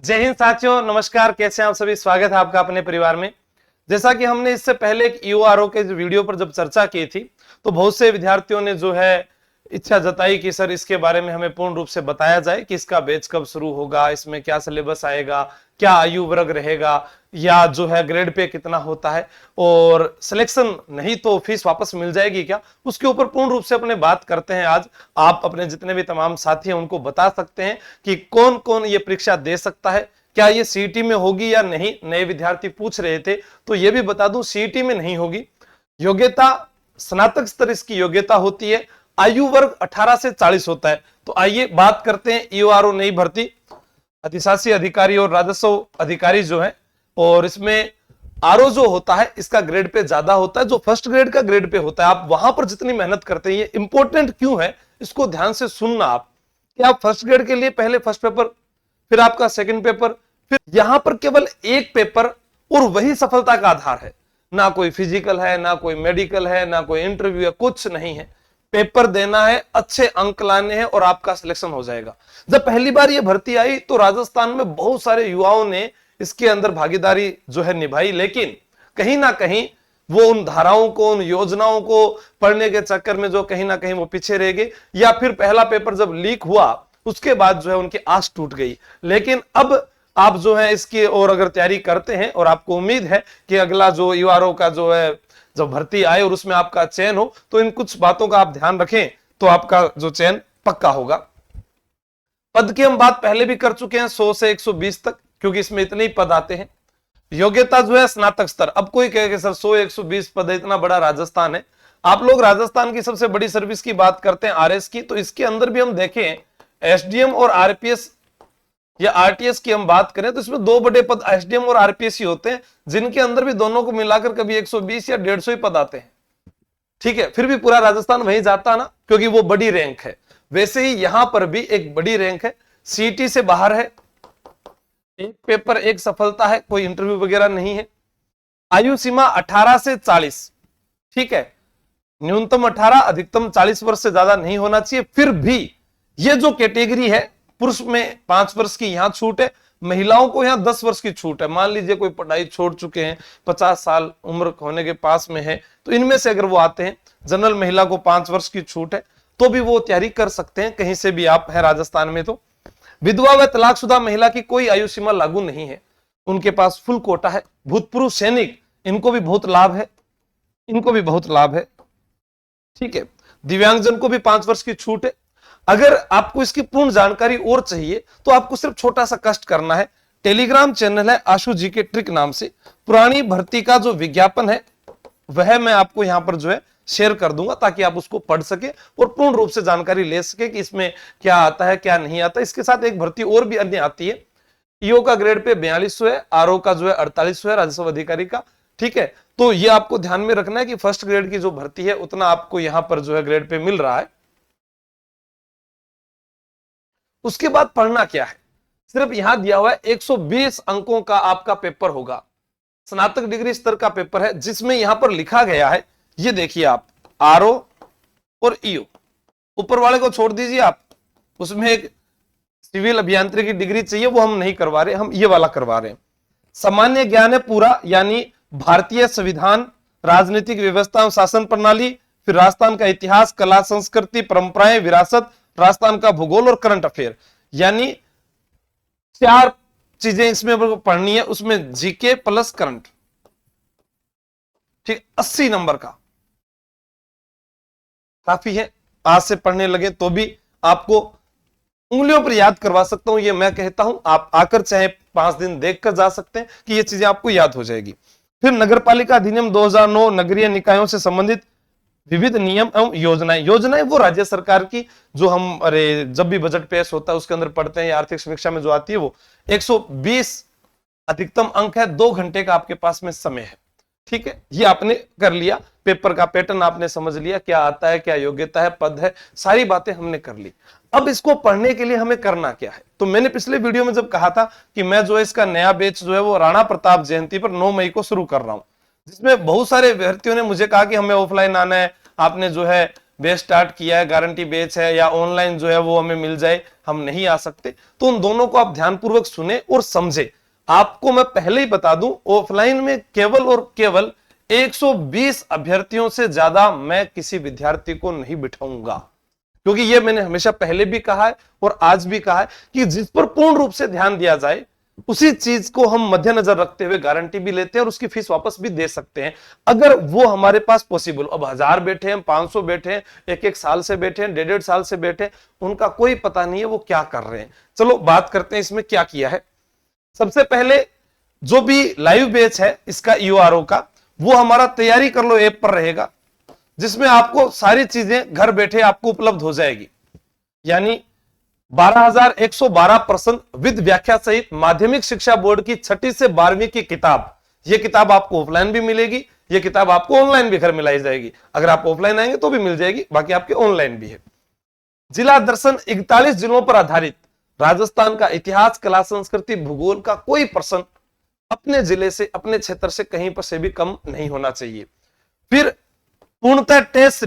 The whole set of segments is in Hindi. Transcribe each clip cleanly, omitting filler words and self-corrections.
जय हिंद साथियों, नमस्कार। कैसे हैं आप सभी? स्वागत है आपका अपने परिवार में। जैसा कि हमने इससे पहले एक ईओआरओ के वीडियो पर जब चर्चा की थी तो बहुत से विद्यार्थियों ने जो है इच्छा जताई कि सर इसके बारे में हमें पूर्ण रूप से बताया जाए कि इसका बैच कब शुरू होगा, इसमें क्या सिलेबस आएगा, क्या आयु वर्ग रहेगा, या जो है ग्रेड पे कितना होता है, और सिलेक्शन नहीं तो फीस वापस मिल जाएगी क्या। उसके ऊपर पूर्ण रूप से अपने बात करते हैं। आज आप अपने जितने भी तमाम साथी हैं उनको बता सकते हैं कि कौन कौन ये परीक्षा दे सकता है, क्या ये सीईटी में होगी या नहीं। नए विद्यार्थी पूछ रहे थे तो ये भी बता दूं, सीईटी में नहीं होगी। योग्यता स्नातक स्तर इसकी योग्यता होती है। आयु वर्ग 18 से 40 होता है। तो आइए बात करते हैं ईओआरओ नई भर्ती, अधिशासी अधिकारी और राजस्व अधिकारी जो है। और इसमें आरओ जो होता है इसका ग्रेड पे ज्यादा होता है, जो फर्स्ट ग्रेड का ग्रेड पे होता है। आप वहां पर जितनी मेहनत करते हैं, ये इंपॉर्टेंट क्यों है इसको ध्यान से सुनना आप, कि आप फर्स्ट ग्रेड के लिए पहले फर्स्ट पेपर, फिर आपका सेकंड पेपर, फिर यहां पर केवल एक पेपर और वही सफलता का आधार है। ना कोई फिजिकल है, ना कोई मेडिकल है, ना कोई इंटरव्यू है, कुछ नहीं है। पेपर देना है, अच्छे अंक लाने हैं और आपका सिलेक्शन हो जाएगा। जब पहली बार ये भर्ती आई तो राजस्थान में बहुत सारे युवाओं ने इसके अंदर भागीदारी जो है निभाई, लेकिन कहीं ना कहीं वो उन धाराओं को, उन योजनाओं को पढ़ने के चक्कर में जो कहीं ना कहीं वो पीछे रह गए, या फिर पहला पेपर जब लीक हुआ उसके बाद जो है उनकी आस टूट गई। लेकिन अब आप जो है इसकी और अगर तैयारी करते हैं और आपको उम्मीद है कि अगला जो ईओआरओ का जो है जब भर्ती आए और उसमें आपका चयन हो, तो इन कुछ बातों का आप ध्यान रखें तो आपका जो चयन पक्का होगा। पद की हम बात पहले भी कर चुके हैं, 100 से 120 तक, क्योंकि इसमें इतने ही पद आते हैं। योग्यता जो है स्नातक स्तर। अब कोई कहे सर 100 120 पद है, इतना बड़ा राजस्थान है। आप लोग राजस्थान की सबसे बड़ी सर्विस की बात करते हैं, आरएस की, तो इसके अंदर भी हम देखें एसडीएम और आरपीएस या आरटीएस की हम बात करें तो इसमें दो बड़े पद एसडीएम और आरपीएस ही होते हैं, जिनके अंदर भी दोनों को मिलाकर कभी 120 या 150 ही पद आते हैं। ठीक है, फिर भी पूरा राजस्थान वहीं जाता ना, क्योंकि वो बड़ी रैंक है। वैसे ही यहां पर भी एक बड़ी रैंक है, सीटी से बाहर है, एक पेपर एक सफलता है, कोई इंटरव्यू वगैरह नहीं है। आयु सीमा 18 से 40, ठीक है, न्यूनतम 18 अधिकतम 40 वर्ष से ज्यादा नहीं होना चाहिए। फिर भी ये जो कैटेगरी है, पुरुष में 5 वर्ष की यहां छूट है, महिलाओं को यहां 10 वर्ष की छूट है। मान लीजिए कोई पढ़ाई छोड़ चुके हैं, 50 साल उम्र होने के पास में है, तो इनमें से अगर वो आते हैं, जनरल महिला को 5 वर्ष की छूट है, तो भी वो तैयारी कर सकते हैं, कहीं से भी आप है राजस्थान में। तो विधवा व तलाकशुदा महिला की कोई आयु सीमा लागू नहीं है, उनके पास फुल कोटा है। भूतपूर्व सैनिक, इनको भी बहुत लाभ है, इनको भी बहुत लाभ है, ठीक है। दिव्यांगजन को भी 5 वर्ष की छूट है। अगर आपको इसकी पूर्ण जानकारी और चाहिए तो आपको सिर्फ छोटा सा कष्ट करना है। टेलीग्राम चैनल है आशु जी के ट्रिक नाम से, पुरानी भर्ती का जो विज्ञापन है वह मैं आपको यहां पर जो है शेयर कर दूंगा, ताकि आप उसको पढ़ सके और पूर्ण रूप से जानकारी ले सके कि इसमें क्या आता है क्या नहीं आता। इसके साथ एक भर्ती और भी अन्य आती है, ईओ का ग्रेड पे 4200 है, आरओ का जो है 4800 है, राजस्व अधिकारी का, ठीक है। तो ये आपको ध्यान में रखना है कि फर्स्ट ग्रेड की जो भर्ती है उतना आपको यहां पर जो है ग्रेड पे मिल रहा है। उसके बाद पढ़ना क्या है, सिर्फ यहां दिया हुआ है 120 अंकों का आपका पेपर होगा, स्नातक डिग्री स्तर का पेपर है, जिसमें यहां पर लिखा गया है, ये देखिए आप, आरओ और ईओ, ऊपर वाले को छोड़ दीजिए आप, उसमें एक सिविल अभियांत्रिकी डिग्री चाहिए, वो हम नहीं करवा रहे, हम ये वाला करवा रहे हैं। सामान्य ज्ञान है पूरा, यानी भारतीय संविधान, राजनीतिक व्यवस्था एवं शासन प्रणाली, फिर राजस्थान का इतिहास, कला, संस्कृति, परंपराएं, विरासत, राजस्थान का भूगोल और करंट अफेयर, यानी 4 चीजें इसमें पढ़नी है। उसमें जीके प्लस करंट, ठीक, 80 नंबर का काफी है। आज से पढ़ने लगे तो भी आपको उंगलियों पर याद करवा सकता हूं, ये मैं कहता हूं। आप आकर चाहे 5 दिन देखकर जा सकते हैं कि ये चीजें आपको याद हो जाएगी। फिर नगरपालिका अधिनियम 2009, नगरीय निकायों से संबंधित विविध नियम एवं योजनाएं। योजनाएं वो राज्य सरकार की, जो हम जब भी बजट पेश होता है उसके अंदर पढ़ते हैं, आर्थिक समीक्षा में जो आती है वो। 120 अधिकतम अंक है, 2 घंटे का आपके पास में समय है, ठीक है। ये आपने कर लिया, पेपर का पैटर्न आपने समझ लिया, क्या आता है, क्या योग्यता है, पद है, सारी बातें हमने कर ली। अब इसको पढ़ने के लिए हमें करना क्या है, तो मैंने पिछले वीडियो में जब कहा था कि मैं जो है इसका नया बैच जो है वो राणा प्रताप जयंती पर 9 मई को शुरू कर रहा हूं, जिसमें बहुत सारे विद्यार्थियों ने मुझे कहा कि हमें ऑफलाइन आना है, आपने जो है बैच स्टार्ट किया है, गारंटी बैच है, या ऑनलाइन जो है वो हमें मिल जाए, हम नहीं आ सकते, तो उन दोनों को आप ध्यानपूर्वक सुने और समझे। आपको मैं पहले ही बता दूं, ऑफलाइन में केवल और केवल 120 अभ्यर्थियों से ज्यादा मैं किसी विद्यार्थी को नहीं बिठाऊंगा, क्योंकि ये मैंने हमेशा पहले भी कहा है और आज भी कहा है कि जिस पर पूर्ण रूप से ध्यान दिया जाए उसी चीज को हम मद्देनजर रखते हुए गारंटी भी लेते हैं और उसकी फीस वापस भी दे सकते हैं, अगर वो हमारे पास पॉसिबल। अब 1000 बैठे हैं, 500 बैठे हैं, एक साल से बैठे हैं, 1.5 साल से बैठे हैं, उनका कोई पता नहीं है वो क्या कर रहे हैं। चलो बात करते हैं इसमें क्या किया है। सबसे पहले जो भी लाइव बैच है इसका यूआरओ का, वो हमारा तैयारी कर लो ऐप पर रहेगा, जिसमें आपको सारी चीजें घर बैठे आपको उपलब्ध हो जाएगी। यानी 12,112 प्रश्न विद व्याख्या सहित माध्यमिक शिक्षा बोर्ड की 6ठी से 12वीं की किताब, यह किताब आपको ऑफलाइन भी मिलेगी, यह किताब आपको ऑनलाइन भी घर मिलाई जाएगी। अगर आप ऑफलाइन आएंगे तो भी मिल जाएगी, बाकी आपके ऑनलाइन भी है। जिला दर्शन 41 जिलों पर आधारित राजस्थान का इतिहास, कला, संस्कृति, भूगोल का कोई प्रश्न अपने जिले से, अपने क्षेत्र से कहीं पर से भी कम नहीं होना चाहिए। फिर पूर्णतः टेस्ट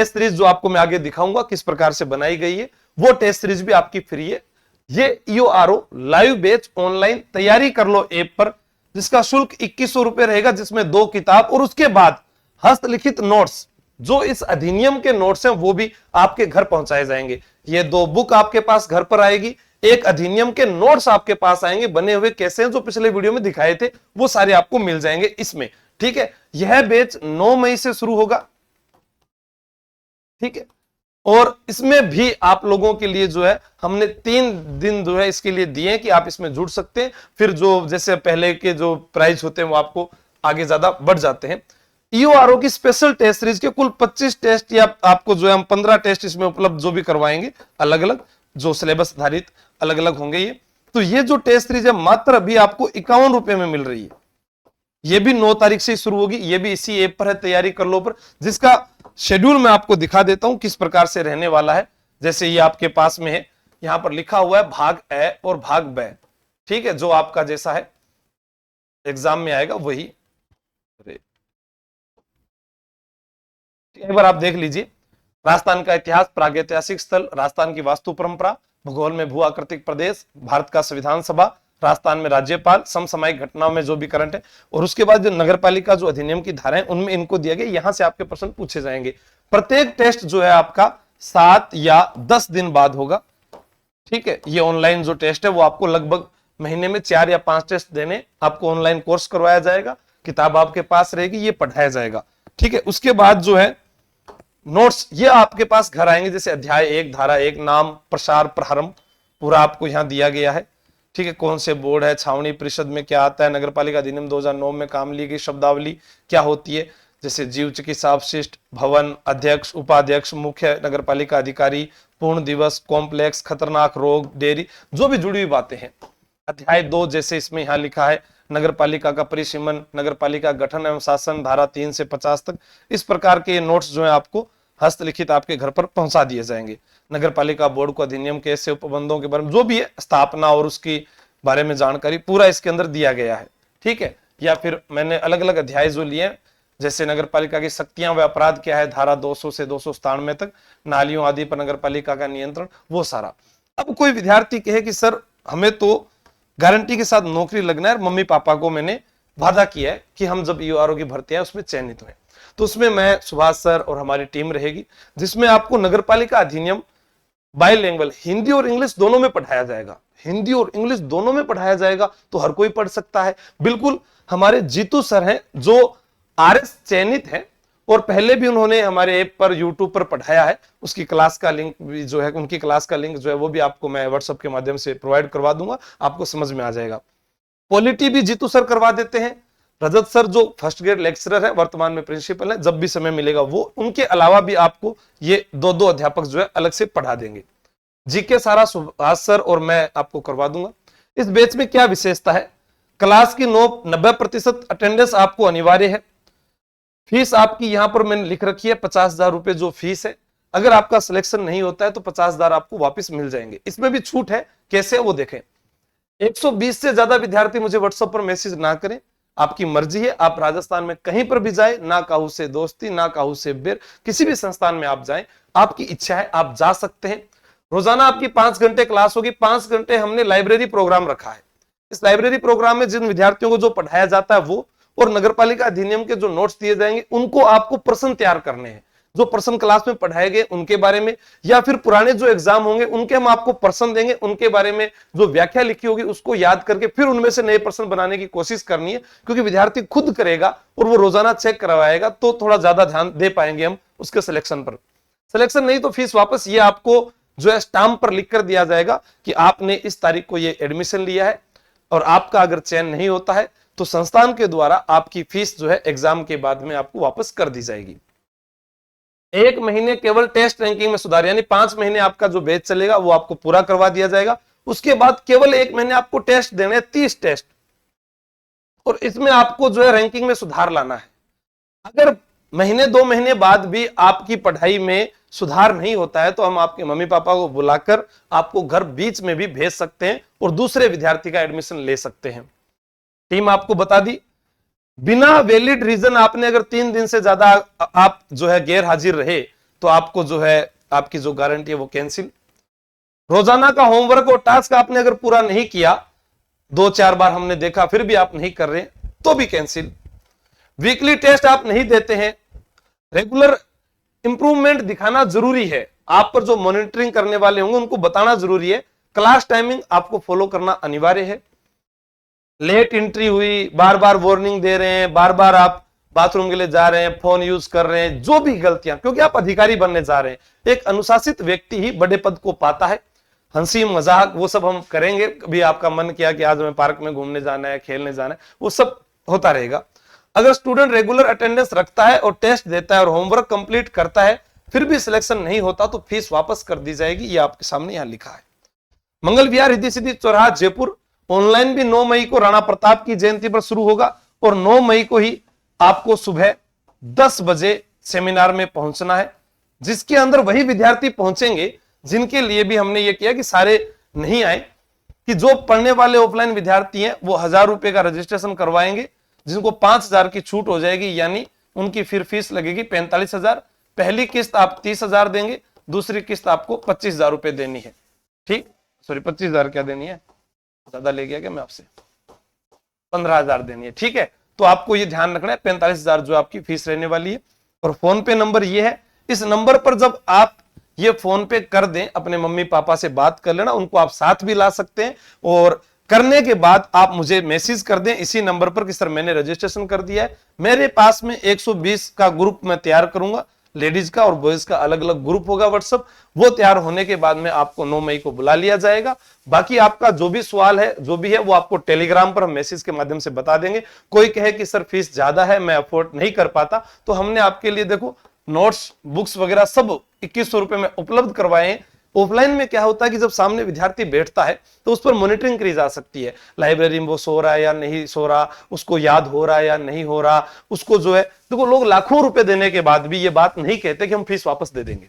सीरीज जो आपको मैं आगे दिखाऊंगा किस प्रकार से बनाई गई है, वो टेस्ट सीरीज भी आपकी फ्री है। ये यूआरओ लाइव बैच ऑनलाइन तैयारी कर लो ऐप पर, जिसका शुल्क 2100 रुपए रहेगा, जिसमें 2 किताब और उसके बाद हस्तलिखित नोट्स, जो इस अधिनियम के नोट्स हैं वो भी आपके घर पहुंचाए जाएंगे। ये 2 बुक आपके पास घर पर आएगी, एक अधिनियम के नोट्स आपके पास आएंगे, बने हुए कैसे हैं जो पिछले वीडियो में दिखाए थे वो सारे आपको मिल जाएंगे इसमें। ठीक है, यह बैच 9 मई से शुरू होगा। ठीक है, और इसमें भी आप लोगों के लिए जो है हमने 3 दिन जो है इसके लिए दिए कि आप इसमें जुड़ सकते हैं। फिर जो जैसे पहले के जो प्राइस होते हैं वो आपको आगे ज्यादा बढ़ जाते हैं। यूआरओ की स्पेशल टेस्ट सीरीज के कुल 25 टेस्ट, या आपको जो है हम 15 टेस्ट इसमें उपलब्ध जो भी करवाएंगे, अलग अलग जो सिलेबस आधारित अलग अलग होंगे ये। तो ये जो टेस्ट सीरीज है मात्र अभी आपको 51 रुपए में मिल रही है। ये भी 9 तारीख से शुरू होगी, ये भी इसी ऐप पर है, तैयारी कर लो पर, जिसका शेड्यूल मैं आपको दिखा देता हूं किस प्रकार से रहने वाला है। जैसे ये आपके पास में है, यहां पर लिखा हुआ है भाग ए और भाग ब। ठीक है, जो आपका जैसा है एग्जाम में आएगा वही। एक बार आप देख लीजिए, राजस्थान का इतिहास, प्रागैतिहासिक स्थल, राजस्थान की वास्तु परंपरा, भूगोल में भू आकृतिक प्रदेश, भारत का संविधान सभा, राजस्थान में राज्यपाल, समसामयिक घटनाओं में जो भी करंट है, और उसके बाद जो नगरपालिका जो अधिनियम की धाराएं उनमें इनको दिया गया, यहां से आपके प्रश्न पूछे जाएंगे। प्रत्येक टेस्ट जो है आपका 7 या 10 दिन बाद होगा। ठीक है, ये ऑनलाइन जो टेस्ट है वो आपको लगभग महीने में 4 या 5 टेस्ट देने, आपको ऑनलाइन कोर्स करवाया जाएगा, किताब आपके पास रहेगी, ये पढ़ाया जाएगा। ठीक है, उसके बाद जो है नोट्स ये आपके पास घर आएंगे, जैसे अध्याय 1, धारा 1, नाम, प्रसार, प्रारंभ, पूरा आपको यहां दिया गया है। ठीक है, कौन से बोर्ड है, छावनी परिषद में क्या आता है, नगरपालिका अधिनियम 2009 में काम ली गई शब्दावली क्या होती है, जैसे जीव चिकित्सा अवशिष्ट, भवन, अध्यक्ष, उपाध्यक्ष, मुख्य नगरपालिका अधिकारी, पूर्ण दिवस, कॉम्प्लेक्स, खतरनाक रोग, डेयरी, जो भी जुड़ी हुई बातें हैं। अध्याय 2 जैसे इसमें यहां लिखा है नगरपालिका का परिसीमन, नगरपालिका गठन एवं शासन, धारा 3 से 50 तक, इस प्रकार के नोट्स जो है आपको हस्तलिखित आपके घर पर पहुंचा दिए जाएंगे। नगरपालिका बोर्ड को अधिनियम के ऐसे उपबंधों के बारे में जो भी है, स्थापना और उसकी बारे में जानकारी पूरा इसके अंदर दिया गया है। ठीक है, या फिर मैंने अलग अलग अध्याय जो लिए, जैसे नगरपालिका की शक्तियां व अपराध क्या है, धारा 200 से 297 तक, नालियों आदि पर नगरपालिका का नियंत्रण, वो सारा। अब कोई विद्यार्थी कहे कि सर हमें तो गारंटी के साथ नौकरी लगना है, मम्मी पापा को मैंने वादा किया है कि हम जब यूआरओ की भर्ती है उसमें चयनित हुए, तो उसमें मैं, सुभाष सर और हमारी टीम रहेगी, जिसमें आपको नगरपालिका अधिनियम बाइलिंगुअल हिंदी और इंग्लिश दोनों में पढ़ाया जाएगा। हिंदी और इंग्लिश दोनों में पढ़ाया जाएगा, तो हर कोई पढ़ सकता है। बिल्कुल हमारे जीतू सर हैं जो आरएस चयनित हैं, और पहले भी उन्होंने हमारे ऐप पर, यूट्यूब पर पढ़ाया है। उसकी क्लास का लिंक भी जो है, उनकी क्लास का लिंक जो है वो भी आपको मैं व्हाट्सएप के माध्यम से प्रोवाइड करवा दूंगा, आपको समझ में आ जाएगा। पॉलिटी भी जीतू सर करवा देते हैं। रजत सर जो फर्स्ट ग्रेड लेक्चरर है, वर्तमान में प्रिंसिपल है, जब भी समय मिलेगा वो, उनके अलावा भी आपको ये 2 अध्यापक जो है अलग से पढ़ा देंगे। जीके सारा सुभाष सर और मैं आपको करवा दूंगा। इस बैच में क्या विशेषता है, क्लास की 90% अटेंडेंस आपको अनिवार्य है। फीस आपकी यहां पर मैंने लिख रखी है 50,000 रुपए जो फीस है। अगर आपका सिलेक्शन नहीं होता है तो 50,000 आपको वापस मिल जाएंगे। इसमें भी छूट है, कैसे वो देखें। 120 से ज्यादा विद्यार्थी मुझे व्हाट्सएप पर मैसेज ना करें, आपकी मर्जी है, आप राजस्थान में कहीं पर भी जाए, ना काहू से दोस्ती ना काहू से बेर, किसी भी संस्थान में आप जाएं, आपकी इच्छा है आप जा सकते हैं। रोजाना आपकी 5 घंटे क्लास होगी। 5 घंटे हमने लाइब्रेरी प्रोग्राम रखा है। इस लाइब्रेरी प्रोग्राम में जिन विद्यार्थियों को जो पढ़ाया जाता है वो, और नगरपालिका अधिनियम के जो नोट्स दिए जाएंगे उनको आपको प्रश्न तैयार करने हैं। जो प्रश्न क्लास में पढ़ाए गए उनके बारे में, या फिर पुराने जो एग्जाम होंगे उनके हम आपको प्रश्न देंगे, उनके बारे में जो व्याख्या लिखी होगी उसको याद करके फिर उनमें से नए प्रश्न बनाने की कोशिश करनी है। क्योंकि विद्यार्थी खुद करेगा और वो रोजाना चेक करवाएगा तो थोड़ा ज्यादा ध्यान दे पाएंगे हम उसके सिलेक्शन पर। सिलेक्शन नहीं तो फीस वापस, ये आपको जो है स्टाम्प पर लिख कर दिया जाएगा कि आपने इस तारीख को ये एडमिशन लिया है, और आपका अगर चयन नहीं होता है तो संस्थान के द्वारा आपकी फीस जो है एग्जाम के बाद में आपको वापस कर दी जाएगी। 1 महीने केवल टेस्ट रैंकिंग में सुधार, यानी 5 महीने आपका जो बैच चलेगा वो आपको पूरा करवा दिया जाएगा। उसके बाद केवल 1 महीने आपको टेस्ट देने, 30 टेस्ट, और इसमें आपको जो है रैंकिंग में सुधार लाना है। अगर महीने 2 महीने बाद भी आपकी पढ़ाई में सुधार नहीं होता है तो हम आपके मम्मी पापा को बुलाकर आपको घर बीच में भी भेज सकते हैं और दूसरे विद्यार्थी का एडमिशन ले सकते हैं। टीम आपको बता दी, बिना वैलिड रीजन आपने अगर 3 दिन से ज्यादा आप जो है गैर हाजिर रहे तो आपको जो है आपकी जो गारंटी है वो कैंसिल। रोजाना का होमवर्क और टास्क आपने अगर पूरा नहीं किया, 2-4 बार हमने देखा फिर भी आप नहीं कर रहे तो भी कैंसिल। वीकली टेस्ट आप नहीं देते हैं, रेगुलर इंप्रूवमेंट दिखाना जरूरी है। आप पर जो मॉनिटरिंग करने वाले होंगे उनको बताना जरूरी है। क्लास टाइमिंग आपको फॉलो करना अनिवार्य है। लेट एंट्री हुई, बार बार वार्निंग दे रहे हैं, बार बार आप बाथरूम के लिए जा रहे हैं, फोन यूज कर रहे हैं, जो भी गलतियां, क्योंकि आप अधिकारी बनने जा रहे हैं। एक अनुशासित व्यक्ति ही बड़े पद को पाता है। हंसी मजाक वो सब हम करेंगे, कभी आपका मन किया कि आज हमें पार्क में घूमने जाना है, खेलने जाना है, वो सब होता रहेगा। अगर स्टूडेंट रेगुलर अटेंडेंस रखता है और टेस्ट देता है और होमवर्क कंप्लीट करता है फिर भी सिलेक्शन नहीं होता तो फीस वापस कर दी जाएगी। ये आपके सामने यहां लिखा है। मंगल विहार रिद्धि सिद्धि चौराहा जयपुर। ऑनलाइन भी 9 मई को राणा प्रताप की जयंती पर शुरू होगा और 9 मई को ही आपको सुबह 10 बजे सेमिनार में पहुंचना है, जिसके अंदर वही विद्यार्थी पहुंचेंगे जिनके लिए भी हमने ये किया कि सारे नहीं आए, कि जो पढ़ने वाले ऑफलाइन विद्यार्थी हैं वो 1000 रुपए का रजिस्ट्रेशन करवाएंगे, जिनको 5000 की छूट हो जाएगी, यानी उनकी फिर फीस लगेगी 45,000। पहली किस्त आप 30,000 देंगे, दूसरी किस्त आपको 25,000 रुपए देनी है। ठीक, सॉरी 25,000 क्या देनी है, ज्यादा ले गया क्या मैं आपसे, 15,000 देनी है। ठीक है, तो आपको ये ध्यान रखना है 45,000 जो आपकी फीस रहने वाली है। और फोन पे नंबर ये है, इस नंबर पर जब आप ये फोन पे कर दें, अपने मम्मी पापा से बात कर लेना, उनको आप साथ भी ला सकते हैं, और करने के बाद आप मुझे मैसेज कर दें इसी नंबर पर कि सर मैंने रजिस्ट्रेशन कर दिया है। मेरे पास में 120 का ग्रुप मैं तैयार करूंगा, लेडीज का और बॉयज का अलग अलग ग्रुप होगा व्हाट्सएप। वो तैयार होने के बाद में आपको 9 मई को बुला लिया जाएगा। बाकी आपका जो भी सवाल है, जो भी है, वो आपको टेलीग्राम पर हम मैसेज के माध्यम से बता देंगे। कोई कहे कि सर फीस ज्यादा है, मैं अफोर्ड नहीं कर पाता, तो हमने आपके लिए देखो नोट्स, बुक्स वगैरह सब 2100 रुपए में उपलब्ध करवाए हैं। ऑफलाइन में क्या होता है कि जब सामने विद्यार्थी बैठता है तो उस पर मॉनिटरिंग करी जा सकती है, लाइब्रेरी में वो सो रहा है या नहीं सो रहा, उसको याद हो रहा है या नहीं हो रहा, उसको जो है, देखो लोग लाखों रुपए देने के बाद भी ये बात नहीं कहते कि हम फीस वापस दे देंगे।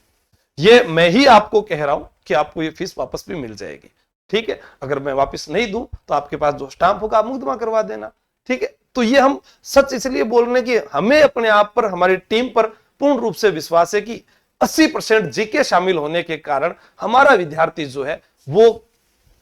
ये मैं ही आपको कह रहा हूं कि आपको ये फीस वापस भी मिल जाएगी। ठीक है, अगर मैं वापस नहीं दूं तो आपके पास जो स्टाम्प होगा आप मुकदमा करवा देना। ठीक है, तो ये हम सच इसलिए बोल रहे हैं कि हमें अपने आप पर, हमारी टीम पर पूर्ण रूप से विश्वास है कि 80% जीके शामिल होने के कारण हमारा विद्यार्थी जो है वो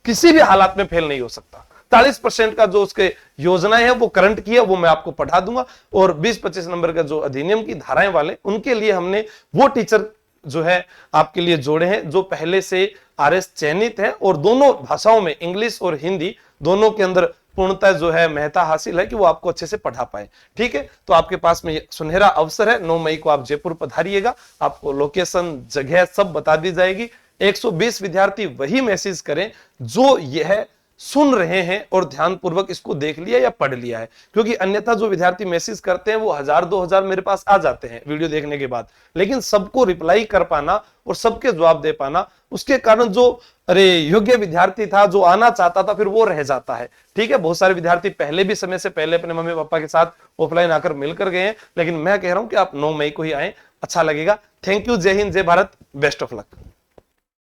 किसी भी हालात में फेल नहीं हो सकता। 40% का जो उसके योजनाएं है वो करंट की है, वो मैं आपको पढ़ा दूंगा, और 20-25 नंबर का जो अधिनियम की धाराएं वाले, उनके लिए हमने वो टीचर जो है आपके लिए जोड़े हैं जो पहले से आरएस चयनित है और दोनों भाषाओं में, इंग्लिश और हिंदी दोनों के अंदर पूर्णतः जो है महता हासिल है कि वो आपको अच्छे से पढ़ा पाए। ठीक है, तो आपके पास में ये सुनहरा अवसर है, 9 मई को आप जयपुर पधारिएगा, आपको लोकेशन, जगह सब बता दी जाएगी। 120 विद्यार्थी वही मैसेज करें जो यह सुन रहे हैं और ध्यानपूर्वक इसको देख लिया या पढ़ लिया है, क्योंकि अन्यथा जो विद्यार्थी मैसेज करते हैं वो 1000-2000 मेरे पास आ जाते हैं वीडियो देखने के बाद, लेकिन सबको रिप्लाई कर पाना और सबके जवाब दे पाना, उसके कारण जो योग्य विद्यार्थी था, जो आना चाहता था, फिर वो रह जाता है। ठीक है, बहुत सारे विद्यार्थी पहले भी समय से पहले अपने मम्मी पापा के साथ ऑफलाइन आकर मिलकर गए हैं, लेकिन मैं कह रहा हूं कि आप 9 मई को ही आए, अच्छा लगेगा। थैंक यू, जय हिंद, जय भारत, बेस्ट ऑफ लक।